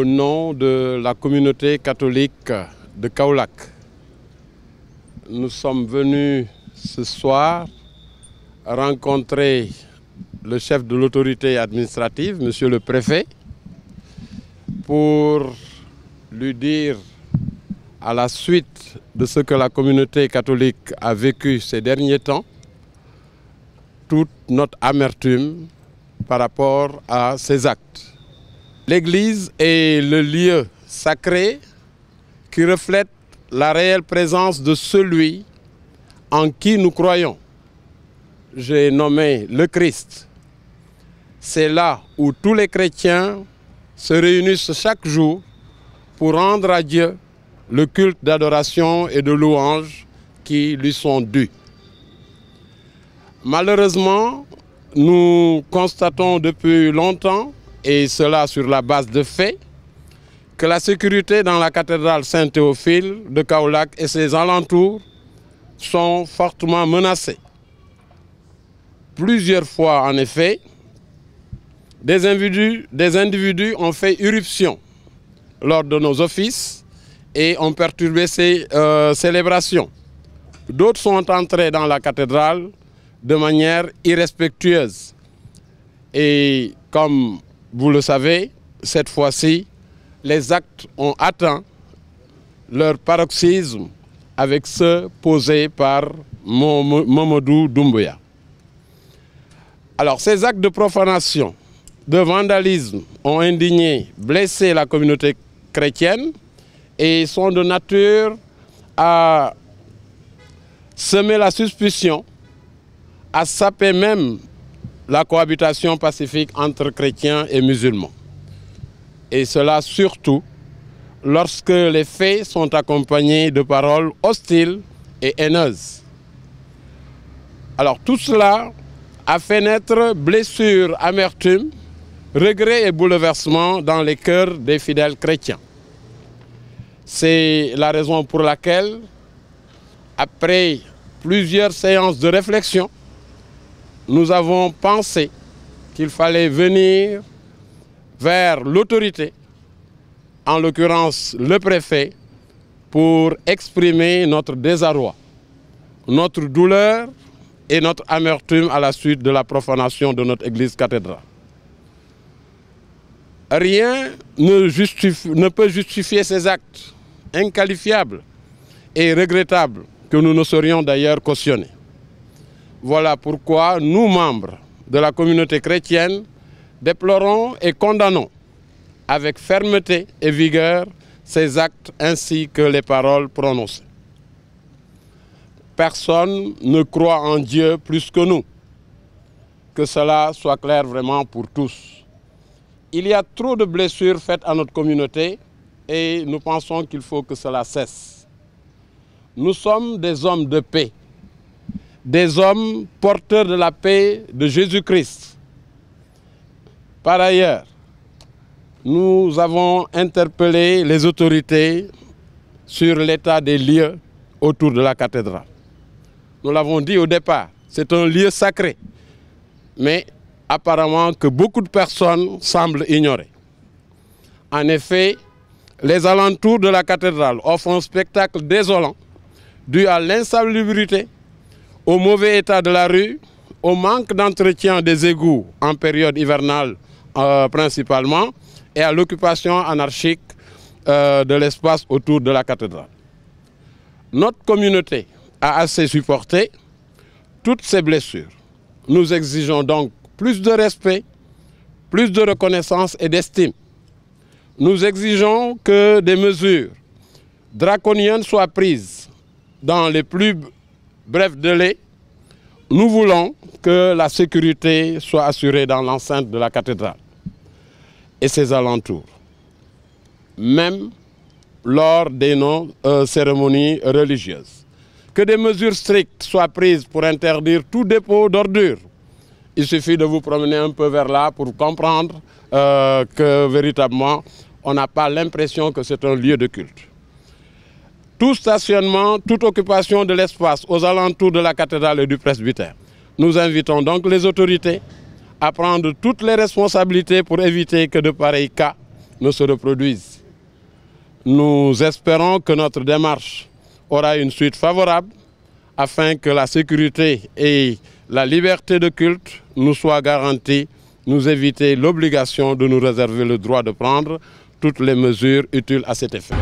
au nom de la communauté catholique de Kaolack. Nous sommes venus ce soir rencontrer le chef de l'autorité administrative, monsieur le préfet, pour lui dire, à la suite de ce que la communauté catholique a vécu ces derniers temps, toute notre amertume par rapport à ces actes. L'Église est le lieu sacré qui reflète la réelle présence de celui en qui nous croyons. J'ai nommé le Christ. C'est là où tous les chrétiens se réunissent chaque jour pour rendre à Dieu le culte d'adoration et de louange qui lui sont dus. Malheureusement, nous constatons depuis longtemps, et cela sur la base de faits, que la sécurité dans la cathédrale Saint-Théophile de Kaolack et ses alentours sont fortement menacées. Plusieurs fois, en effet, des individus ont fait irruption lors de nos offices et ont perturbé ces célébrations. D'autres sont entrés dans la cathédrale de manière irrespectueuse. Et comme vous le savez, cette fois-ci, les actes ont atteint leur paroxysme avec ceux posés par Mamadou Doumbouya. Alors, ces actes de profanation, de vandalisme ont indigné, blessé la communauté chrétienne et sont de nature à semer la suspicion, à saper même la cohabitation pacifique entre chrétiens et musulmans. Et cela surtout lorsque les faits sont accompagnés de paroles hostiles et haineuses. Alors tout cela a fait naître blessures, amertume, regrets et bouleversements dans les cœurs des fidèles chrétiens. C'est la raison pour laquelle, après plusieurs séances de réflexion, nous avons pensé qu'il fallait venir vers l'autorité, en l'occurrence le préfet, pour exprimer notre désarroi, notre douleur et notre amertume à la suite de la profanation de notre église cathédrale. Rien ne peut justifier ces actes inqualifiables et regrettables que nous ne saurions d'ailleurs cautionner. Voilà pourquoi nous, membres de la communauté chrétienne, déplorons et condamnons avec fermeté et vigueur ces actes ainsi que les paroles prononcées. Personne ne croit en Dieu plus que nous. Que cela soit clair vraiment pour tous. Il y a trop de blessures faites à notre communauté et nous pensons qu'il faut que cela cesse. Nous sommes des hommes de paix, des hommes porteurs de la paix de Jésus-Christ. Par ailleurs, nous avons interpellé les autorités sur l'état des lieux autour de la cathédrale. Nous l'avons dit au départ, c'est un lieu sacré, mais apparemment que beaucoup de personnes semblent ignorer. En effet, les alentours de la cathédrale offrent un spectacle désolant dû à l'insalubrité, au mauvais état de la rue, au manque d'entretien des égouts en période hivernale principalement, et à l'occupation anarchique de l'espace autour de la cathédrale. Notre communauté a assez supporté toutes ces blessures. Nous exigeons donc plus de respect, plus de reconnaissance et d'estime. Nous exigeons que des mesures draconiennes soient prises dans les plus brefs délais. Nous voulons que la sécurité soit assurée dans l'enceinte de la cathédrale et ses alentours, même lors des cérémonies religieuses. Que des mesures strictes soient prises pour interdire tout dépôt d'ordures. Il suffit de vous promener un peu vers là pour comprendre que véritablement, on n'a pas l'impression que c'est un lieu de culte. Tout stationnement, toute occupation de l'espace aux alentours de la cathédrale et du presbytère. Nous invitons donc les autorités à prendre toutes les responsabilités pour éviter que de pareils cas ne se reproduisent. Nous espérons que notre démarche aura une suite favorable afin que la sécurité et la liberté de culte nous soient garanties, nous éviter l'obligation de nous réserver le droit de prendre toutes les mesures utiles à cet effet.